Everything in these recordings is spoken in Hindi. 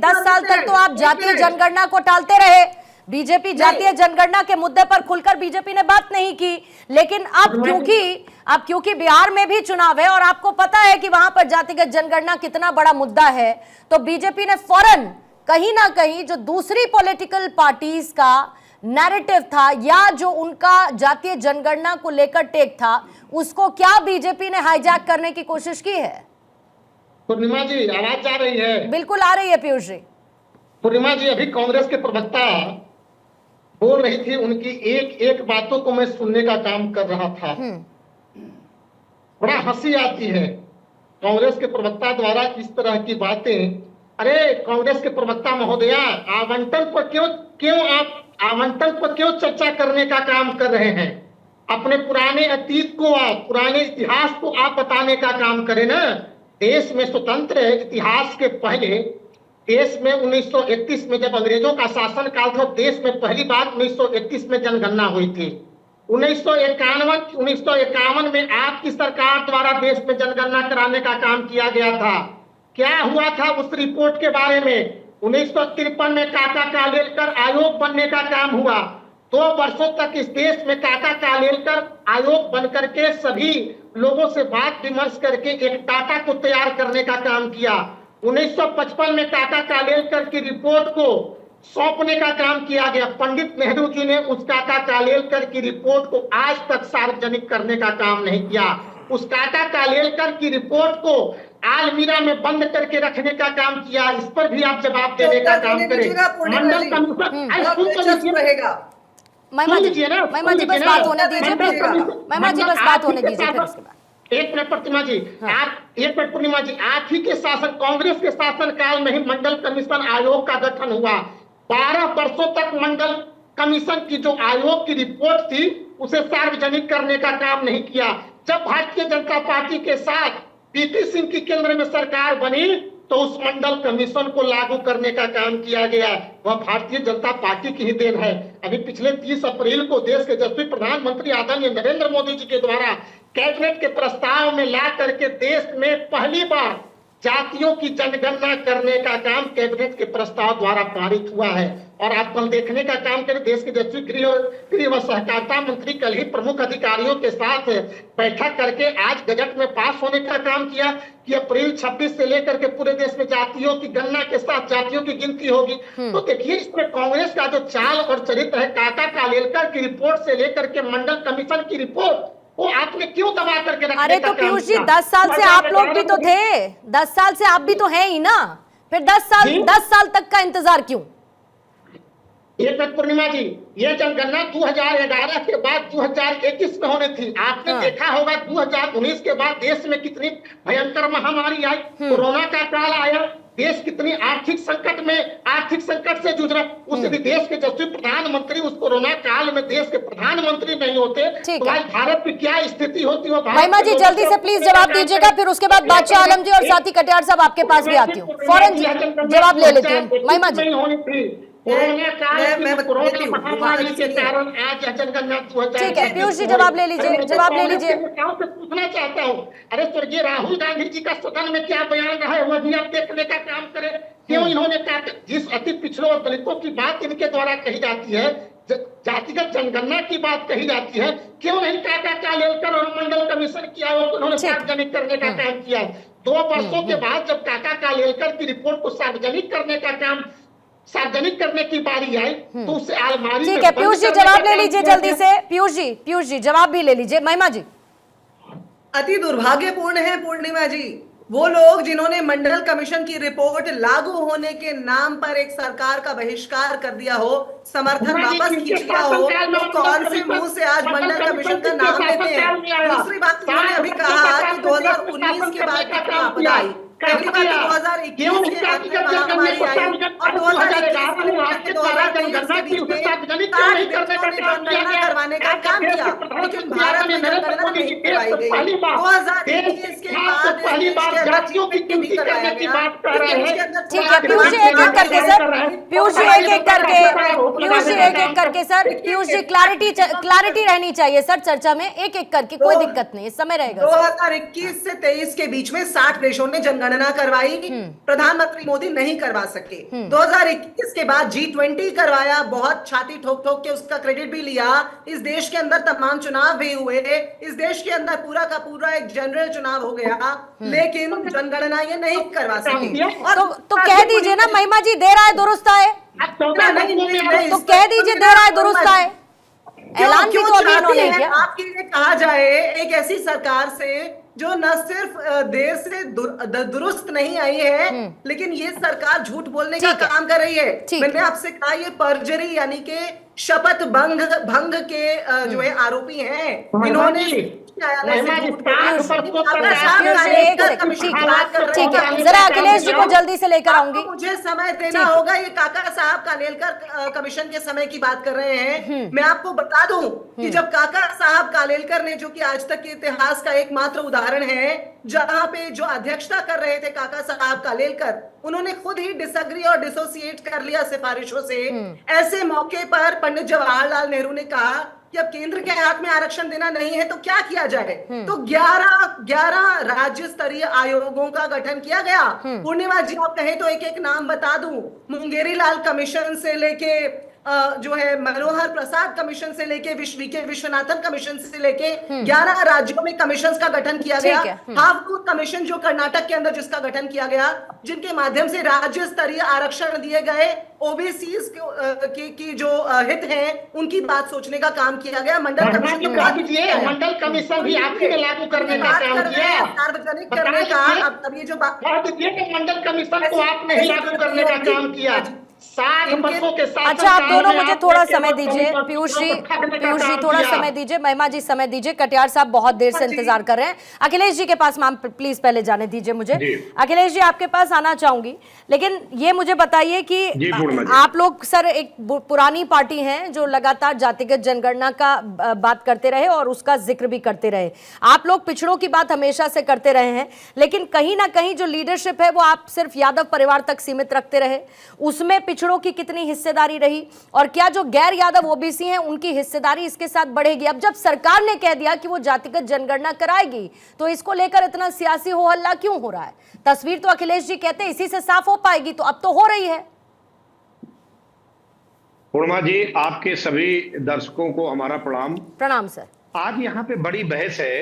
10 साल तक तो आप जातीय जनगणना को टालते रहे। बीजेपी जातीय जनगणना के मुद्दे पर खुलकर बीजेपी ने बात नहीं की, लेकिन अब क्योंकि बिहार में भी चुनाव है और आपको पता है कि वहां पर जातिगत जनगणना कितना बड़ा मुद्दा है, तो बीजेपी ने फौरन कहीं ना कहीं जो दूसरी पॉलिटिकल पार्टीज का नैरेटिव था या जो उनका जातीय जनगणना को लेकर टेक था, उसको क्या बीजेपी ने हाईजैक करने की कोशिश की है? पूर्णिमा जी, आवाज आ रही है? बिल्कुल आ रही है पीयूष जी। पूर्णिमा जी, अभी कांग्रेस के प्रवक्ता बोल रही थी, उनकी एक एक बातों को मैं सुनने का काम कर रहा था। बड़ा हंसी आती है कांग्रेस के प्रवक्ता द्वारा इस तरह की बातें। अरे कांग्रेस के प्रवक्ता महोदया, आवंटन पर क्यों चर्चा करने का काम कर रहे हैं? अपने पुराने अतीत को, आप पुराने इतिहास को आप बताने का काम करें ना। देश में स्वतंत्र इतिहास के पहले देश में 1931 में जब अंग्रेजों का शासन काल था, देश में पहली बार 1931 में जनगणना हुई थी। 1951 में आपकी सरकार द्वारा देश में जनगणना कराने का काम किया गया था। क्या हुआ था उस रिपोर्ट के बारे में? 1953 में काका कालेलकर आयोग बनने का काम हुआ। 2 वर्षों तक इस देश में काका कालेलकर आयोग बनकर के सभी लोगों से बात विमर्श करके एक डाटा को तैयार करने का काम किया। 1955 में काका कालेलकर की रिपोर्ट को सौंपने का काम किया गया। पंडित नेहरू जी ने उस काका कालेलकर की रिपोर्ट को आज तक सार्वजनिक करने का काम नहीं किया। उस काका कालेलकर की रिपोर्ट को आलमीरा में बंद करके रखने का काम किया। इस पर भी आप जवाब देने का काम करें। मंडल कमीशन रहेगा। महिमा जी बस बात होने दीजिए, महिमा जी बस बात होने दीजिए, फिर उसके बाद एक मिनट प्रतिमा जी, एक मिनट पूर्णिमा जी, आप ही के शासन, कांग्रेस के शासन काल में ही मंडल कमीशन आयोग का गठन हुआ। 12 वर्षों तक मंडल कमीशन की जो आयोग की रिपोर्ट थी उसे सार्वजनिक करने का काम नहीं किया। जब भारतीय जनता पार्टी के साथ पीपी सिंह की केंद्र में सरकार बनी तो उस मंडल कमीशन को लागू करने का काम किया गया। वह भारतीय जनता पार्टी की ही देन है। अभी पिछले 30 अप्रैल को देश के यशस्वी प्रधानमंत्री आदरणीय नरेंद्र मोदी जी के द्वारा कैबिनेट के प्रस्ताव में ला करके देश में पहली बार जातियों की जनगणना करने का काम कैबिनेट के प्रस्ताव द्वारा पारित हुआ है। और आप कल देखने का काम करें, देश के यशस्वी गृह व सहकारिता मंत्री कल ही प्रमुख अधिकारियों के साथ बैठक करके आज बजट में पास होने का काम किया कि अप्रैल 26 से लेकर के पूरे देश में जातियों की गणना के साथ जातियों की गिनती होगी। तो देखिए, इसमें कांग्रेस का जो चाल और चरित्र है, काका कालेलकर की रिपोर्ट से लेकर के मंडल कमीशन की रिपोर्ट, वो आपने क्यों दबा करके रखा? अरे तो पीयूष जी, 10 साल से आप लोग भी तो थे, 10 साल से आप भी तो हैं ही ना, फिर 10 साल तक का इंतजार क्यों? एक मिनट पूर्णिमा जी, ये जनगणना 2011 के बाद 2021 में होनी थी। आपने देखा होगा 2019 के बाद देश में कितनी भयंकर महामारी आई, कोरोना का काल आया, देश कितनी आर्थिक संकट से जूझ रहा। उस देश के यशस्वी प्रधानमंत्री उस कोरोना काल में देश के प्रधानमंत्री नहीं होते तो आज भारत की क्या स्थिति होती है? महिमा जी जल्दी से प्लीज जवाब दीजिएगा, फिर उसके बाद बादशाह आलम जी और साथी कटियार साहब आपके पास भी आती हूँ। फौरन जवाब ले लेती हूँ महिमा जी। महामारी के कारण आज जनगणना ठीक है, पीयूष जी जवाब ले लीजिए, पूछना चाहता हूँ, अरे स्वर्गीय राहुल गांधी जी का सदन में क्या बयान रहा है वह भी आप देखने का काम करें। क्यों इन्होंने कहा, जिस अति पिछड़ों और दलितों की बात इनके द्वारा कही जाती है, जातिगत जनगणना की बात कही जाती है, क्यों नहीं काका कालेलकर और मंडल कमीशन की आयोग उन्होंने सार्वजनिक करने का काम किया? 2 वर्षों के बाद जब काका कालेलकर की रिपोर्ट को सार्वजनिक करने की बारी आई तो उससे अलमारी। ठीक है पीयूष जी जवाब ले लीजिए जल्दी से। पीयूष जी जवाब भी ले लीजिए। महिमा जी, अति दुर्भाग्यपूर्ण है पूर्णिमा जी, वो लोग जिन्होंने मंडल कमीशन की रिपोर्ट लागू होने के नाम पर एक सरकार का बहिष्कार कर दिया हो, समर्थन वापस खींच लिया हो, तो कौन से मुंह से आज मंडल कमीशन का नाम लेते हैं? दूसरी बात, उन्होंने अभी कहा कि 2019 के बाद कितना आपदा आई, पहली बात 2021 के अंत में महामारी आई और 2021 के दौरान जनगणना करवाने का काम किया, लेकिन भारत में जनगणना नहीं करवाई गई। 2021 के बाद ठीक है पीयूष जी एक एक करके सर, पीयूष जी एक एक करके सर, पीयूष जी क्लैरिटी रहनी चाहिए सर चर्चा में, एक एक करके, कोई दिक्कत नहीं, इस समय रहेगा। 2021 से 23 के बीच में 60 देशों ने जनगणना जनगणना करवाई, प्रधानमंत्री मोदी नहीं करवा सके। 2021 के बाद G20 करवाया, बहुत छाती ठोक ठोक के उसका क्रेडिट भी लिया। इस देश के अंदर तमाम चुनाव भी हुए, इस देश के अंदर पूरा का पूरा एक जनरल चुनाव हो गया, लेकिन जनगणना ये नहीं करवा सके। तो कह दीजिए ना महिमा जी, दे रहा है दुरुस्त आए, तो कह दीजिए दे रहा है दुरुस्त आए, ऐलान भी तो अभी इन्होंने किया। आपके लिए कहा जाए एक ऐसी सरकार से जो न सिर्फ देर से दुरुस्त नहीं आई है, लेकिन ये सरकार झूठ बोलने का काम कर रही है। मैंने आपसे कहा ये परजरी यानी कि शपथ भंग के जो है आरोपी हैं। इन्होंने ठीक है, जरा अखिलेश जी को जल्दी से लेकर आऊंगी। मुझे समय देना होगा। ये काका साहब कालेलकर कमीशन के समय की बात कर रहे हैं। मैं आपको बता दूं कि जब काका साहब कालेलकर ने, जो कि आज तक के इतिहास का एकमात्र उदाहरण है जहां पे जो अध्यक्षता कर रहे थे काका साहब कालेलकर, उन्होंने खुद ही डिसएग्री और डिसोसिएट कर लिया सिफारिशों से। ऐसे मौके पर पंडित जवाहरलाल नेहरू ने कहा कि अब केंद्र के हाथ में आरक्षण देना नहीं है तो क्या किया जाए। तो 11 राज्य स्तरीय आयोगों का गठन किया गया। पूर्णिमा जी आप कहें तो एक एक नाम बता दूं, मुंगेरी लाल कमीशन से लेके जो है मनोहर प्रसाद कमीशन से लेके विश्वनाथन कमीशन से लेके 11 राज्यों में कमीशंस का गठन किया गया। हावकुर कमीशन जो कर्नाटक के अंदर जिसका गठन किया गया, जिनके माध्यम से राज्य स्तरीय आरक्षण दिए गए, ओबीसीज की जो हित हैं उनकी बात सोचने का काम किया गया। मंडल कमीशन की बात कीजिए, मंडल कमीशन भी आपने लागू करने का काम किया, सार्वजनिक करने का। अब ये जो बात मंडल कमीशन को आपने ही लागू करने का काम किया। 60 वर्षों के साथ। अच्छा, आप दोनों मुझे थोड़ा समय दीजिए। पीयूष जी थोड़ा समय दीजिए, महिमा जी समय दीजिए, कटियार साहब बहुत देर से इंतजार कर रहे हैं। अखिलेश जी के पास मैम प्लीज पहले जाने दीजिए मुझे। अखिलेश जी आपके पास आना चाहूंगी, लेकिन ये मुझे बताइए कि आप लोग सर एक पुरानी पार्टी हैं जो लगातार जातिगत जनगणना का बात करते रहे और उसका जिक्र भी करते रहे। आप लोग पिछड़ों की बात हमेशा से करते रहे हैं, लेकिन कहीं ना कहीं जो लीडरशिप है वो आप सिर्फ यादव परिवार तक सीमित रखते रहे। उसमें पिछड़ों की कितनी हिस्सेदारी रही और क्या जो गैर यादव ओबीसी हैं उनकी हिस्सेदारी इसके साथ बढ़ेगी? अब जब सरकार ने कह दिया कि वो जातिगत जनगणना कराएगी तो इसको लेकर इतना सियासी हो हल्ला क्यों हो रहा है? तस्वीर तो अखिलेश जी कहते हैं इसी से साफ हो पाएगी, तो अब तो हो रही है। पूर्णिमा जी, आपके सभी दर्शकों को हमारा प्रणाम। प्रणाम सर। आज यहाँ पे बड़ी बहस है,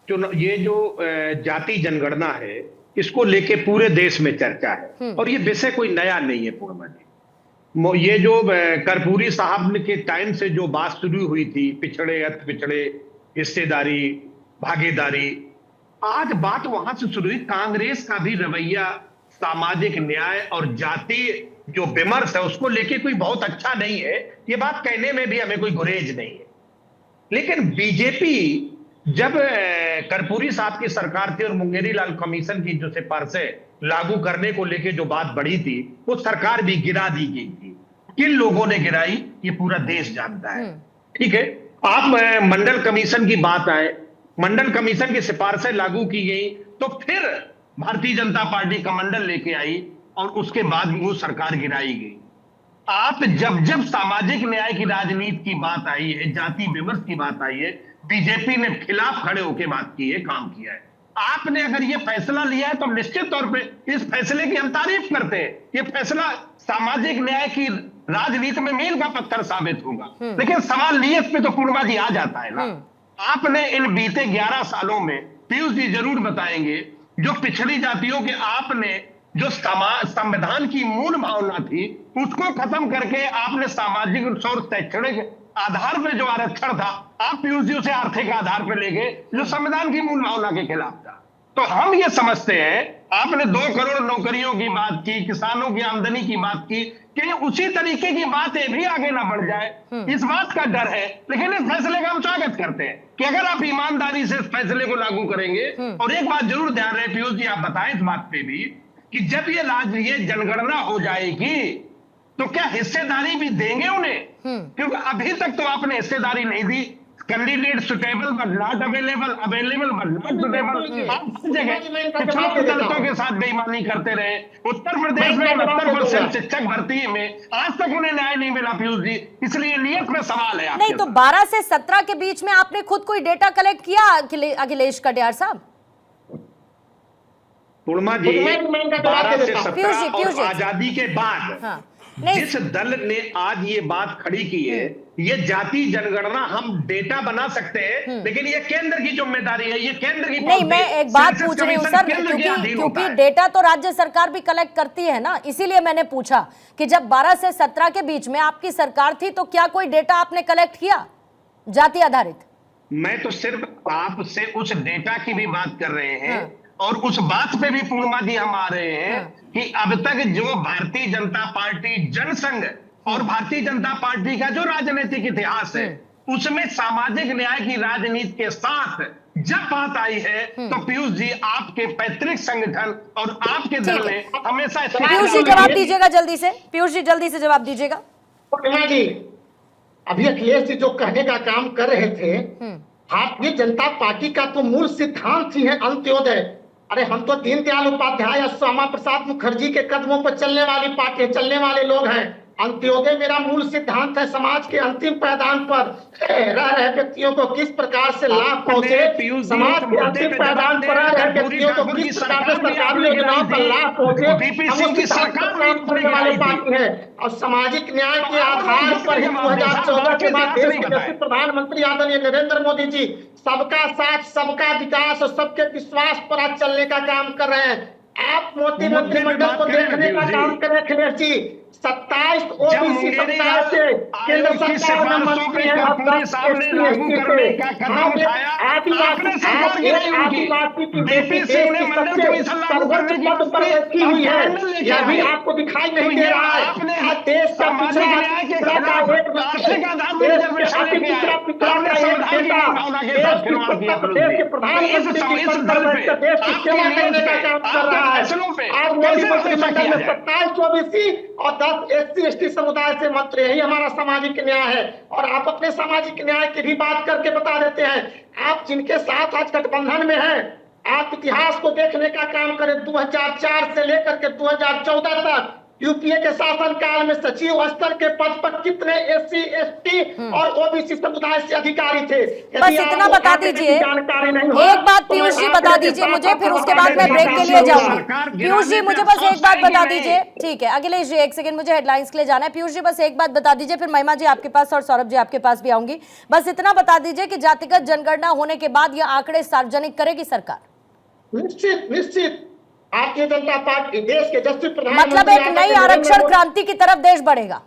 ये जो जाति जनगणना है इसको लेके पूरे देश में चर्चा है और ये विषय कोई नया नहीं है। पूर्णिमा जी, ये जो कर्पूरी साहब के टाइम से जो बात शुरू हुई थी, पिछड़े अति पिछड़े, हिस्सेदारी, भागीदारी, आज बात वहां से शुरू हुई। कांग्रेस का भी रवैया सामाजिक न्याय और जाति जो विमर्श है उसको लेके कोई बहुत अच्छा नहीं है। ये बात कहने में भी हमें कोई गुरेज नहीं है। लेकिन बीजेपी जब कर्पूरी साहब की सरकार थी और मुंगेरी लाल कमीशन की जो सिफारिशें लागू करने को लेके जो बात बढ़ी थी, वो सरकार भी गिरा दी गई थी। किन लोगों ने गिराई ये पूरा देश जानता है। ठीक है, आप मंडल कमीशन की बात आए, मंडल कमीशन की सिफारिशें लागू की गई तो फिर भारतीय जनता पार्टी का मंडल लेके आई और उसके बाद वो सरकार गिराई गई। आप जब सामाजिक न्याय की राजनीति की बात आई है, जाति विमर्श की बात आई है, बीजेपी ने खिलाफ खड़े होकर बात की है, काम किया है। आपने अगर ये फैसला लिया है तो निश्चित तौर पे इस फैसले की हम तारीफ करते हैं। ये फैसला सामाजिक न्याय की राजनीति में मील का पत्थर साबित होगा। लेकिन सवाल नियत पे तो पूर्णिमा जी आ जाता है ना। आपने इन बीते 11 सालों में, पीयूष जी जरूर बताएंगे, जो पिछड़ी जातियों के आपने जो संविधान की मूल भावना थी उसको खत्म करके आपने सामाजिक और शैक्षणिक आधार पर जो आरक्षण था, आप पीयूष जी उसे आर्थिक आधार पर ले गए जो संविधान की मूल भावना के खिलाफ था। तो हम ये समझते हैं, आपने 2 करोड़ नौकरियों की बात की, किसानों की आमदनी की बात की, कि उसी तरीके की बातें भी आगे ना बढ़ जाए, इस बात का डर है। लेकिन इस फैसले का हम स्वागत करते हैं कि अगर आप ईमानदारी से इस फैसले को लागू करेंगे। और एक बात जरूर ध्यान रहे पीयूष जी, आप बताएं इस बात पे भी कि जब ये जनगणना हो जाएगी तो क्या हिस्सेदारी भी देंगे उन्हें? क्योंकि अभी तक तो आपने हिस्सेदारी नहीं दी। Candidate suitable but not available, available but not suitable. आप हर जगह पिछड़ों दलितों के साथ बेईमानी करते रहे। उत्तर प्रदेश में 69% शिक्षक भर्ती में आज तक उन्हें न्याय नहीं मिला पीयूष जी, इसलिए नियत में सवाल है। नहीं तो 12 से 17 के बीच में आपने खुद कोई डेटा कलेक्ट किया अखिलेश कटियार साहब? पूर्णिमा जी, पूर्णिमा जी, मैं इनका जवाब 12 दे से देता हूं। 17 पीयूष और जी। आजादी के बाद हाँ, नहीं जिस दल ने आज ये बात खड़ी की है, ये जाति जनगणना हम डेटा बना सकते हैं, लेकिन ये केंद्र की जिम्मेदारी है, ये केंद्र की नहीं, मैं एक बात सेंसस पूछ रही हूँ कमीशन सर, केंद्र के अधीन होता क्योंकि है। डेटा तो राज्य सरकार भी कलेक्ट करती है ना, इसीलिए मैंने पूछा कि जब 12 से 17 के बीच में आपकी सरकार थी तो क्या कोई डेटा आपने कलेक्ट किया जाति आधारित? मैं तो सिर्फ आपसे उस डेटा की भी बात कर रहे हैं, और उस बात पे भी पूर्णिमा जी हम आ रहे हैं कि अब तक जो भारतीय जनता पार्टी जनसंघ और भारतीय जनता पार्टी का जो राजनीतिक इतिहास है, उसमें सामाजिक न्याय की राजनीति के साथ जब बात आई है, तो पीयूष जी आपके पैतृक संगठन और आपके दल ने हमेशा पीयूष जी जवाब दीजिएगा जल्दी से, पीयूष जी जल्दी से जवाब दीजिएगा। पूर्णिमा जी, अभी अखिलेश जी जो कहने का काम कर रहे थे, भारतीय जनता पार्टी का तो मूल सिद्धांत ही है अंत्योदय। अरे हम तो दीनदयाल उपाध्याय और श्यामा प्रसाद मुखर्जी के कदमों पर चलने वाली पार्टी, चलने वाले लोग हैं। अंत्योदय मेरा मूल सिद्धांत है, समाज के अंतिम पायदान पर रह रहे व्यक्तियों को किस प्रकार से लाभ पहुंचे, समाज के अंतिम पायदान पर रह रहे व्यक्तियों को किस प्रकार से सरकारी योजनाओं का लाभ पहुंचे, हम उस सिद्धांत पर काम करने वाले पार्टी है। और सामाजिक न्याय के आधार पर ही 2014 के बाद देश के यशस्वी प्रधानमंत्री आदरणीय नरेंद्र मोदी जी सबका साथ, सबका विकास और सबके विश्वास पर आज चलने का काम कर रहे हैं। आप मोदी मंत्रिमंडल को देखने का काम करें अखिलेश जी। 27 ओबीसी समुदाय से केंद्र सरकार ने मंत्री है, आदिवासी की बेटी देश की सबसे सर्वोच्च पद पर रखी हुई है, यह भी आपको दिखाई नहीं दे रहा है। आज देश का पिछड़ा का एक पिछड़ा का एक बेटा देश के प्रधानमंत्री की पद पर बैठकर देश की सेवा करने का काम कर रहा है। आज मोदी मंत्रिमंडल में 27 ओबीसी और 10 SC ST समुदाय से मंत्री, यही हमारा सामाजिक न्याय है। और आप अपने सामाजिक न्याय की भी बात करके बता देते हैं। आप जिनके साथ आज गठबंधन में हैं, आप इतिहास को देखने का काम करें। 2004 से लेकर के 2014 तक यूपीए के शासन काल में सचिव स्तर के पद पर कितने SC ST और ओबीसी समुदाय से अधिकारी थे? बस इतना बता दीजिए, एक बात पीयूष जी बता दीजिए मुझे, फिर उसके बाद मैं ब्रेक के लिए जाऊंगी। पीयूष जी मुझे बस एक बात बता दीजिए, ठीक है अखिलेश जी एक सेकंड, मुझे हेडलाइंस के लिए जाना है। पीयूष जी बस एक बात बता दीजिए, फिर महिमा जी आपके पास और सौरभ जी आपके पास भी आऊंगी। बस इतना बता दीजिए कि जातिगत जनगणना होने के बाद ये आंकड़े सार्वजनिक करेगी सरकार? निश्चित निश्चित। भारतीय जनता पार्टी देश के यशस्वी प्रधानमंत्री, मतलब एक नई आरक्षण क्रांति की तरफ देश बढ़ेगा।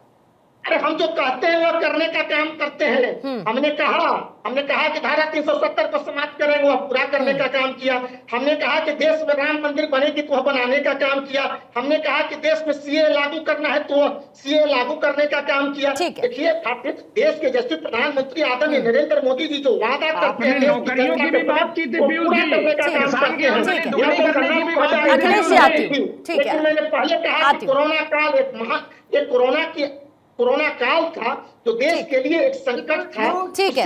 अरे हम जो कहते हैं वो करने का काम करते हैं। हमने कहा कि धारा 370 को समाप्त करेंगे, वह पूरा करने का काम किया। हमने कहा कि देश में राम मंदिर बनेगी तो वह बनाने का काम किया। हमने कहा कि देश में CA लागू करना है तो CA लागू करने का काम किया। देखिए देश के यशस्वी प्रधानमंत्री आदरणीय नरेंद्र मोदी जी जो वादा करते हैं नौकरियों की भी बात की थी पीयूष जी, करने का काम करते हैं। अखिलेश जी आती हूं, ठीक है मैंने पहले कहा कि कोरोना काल एक कोरोना काल था जो देश के लिए एक संकट था। ठीक है।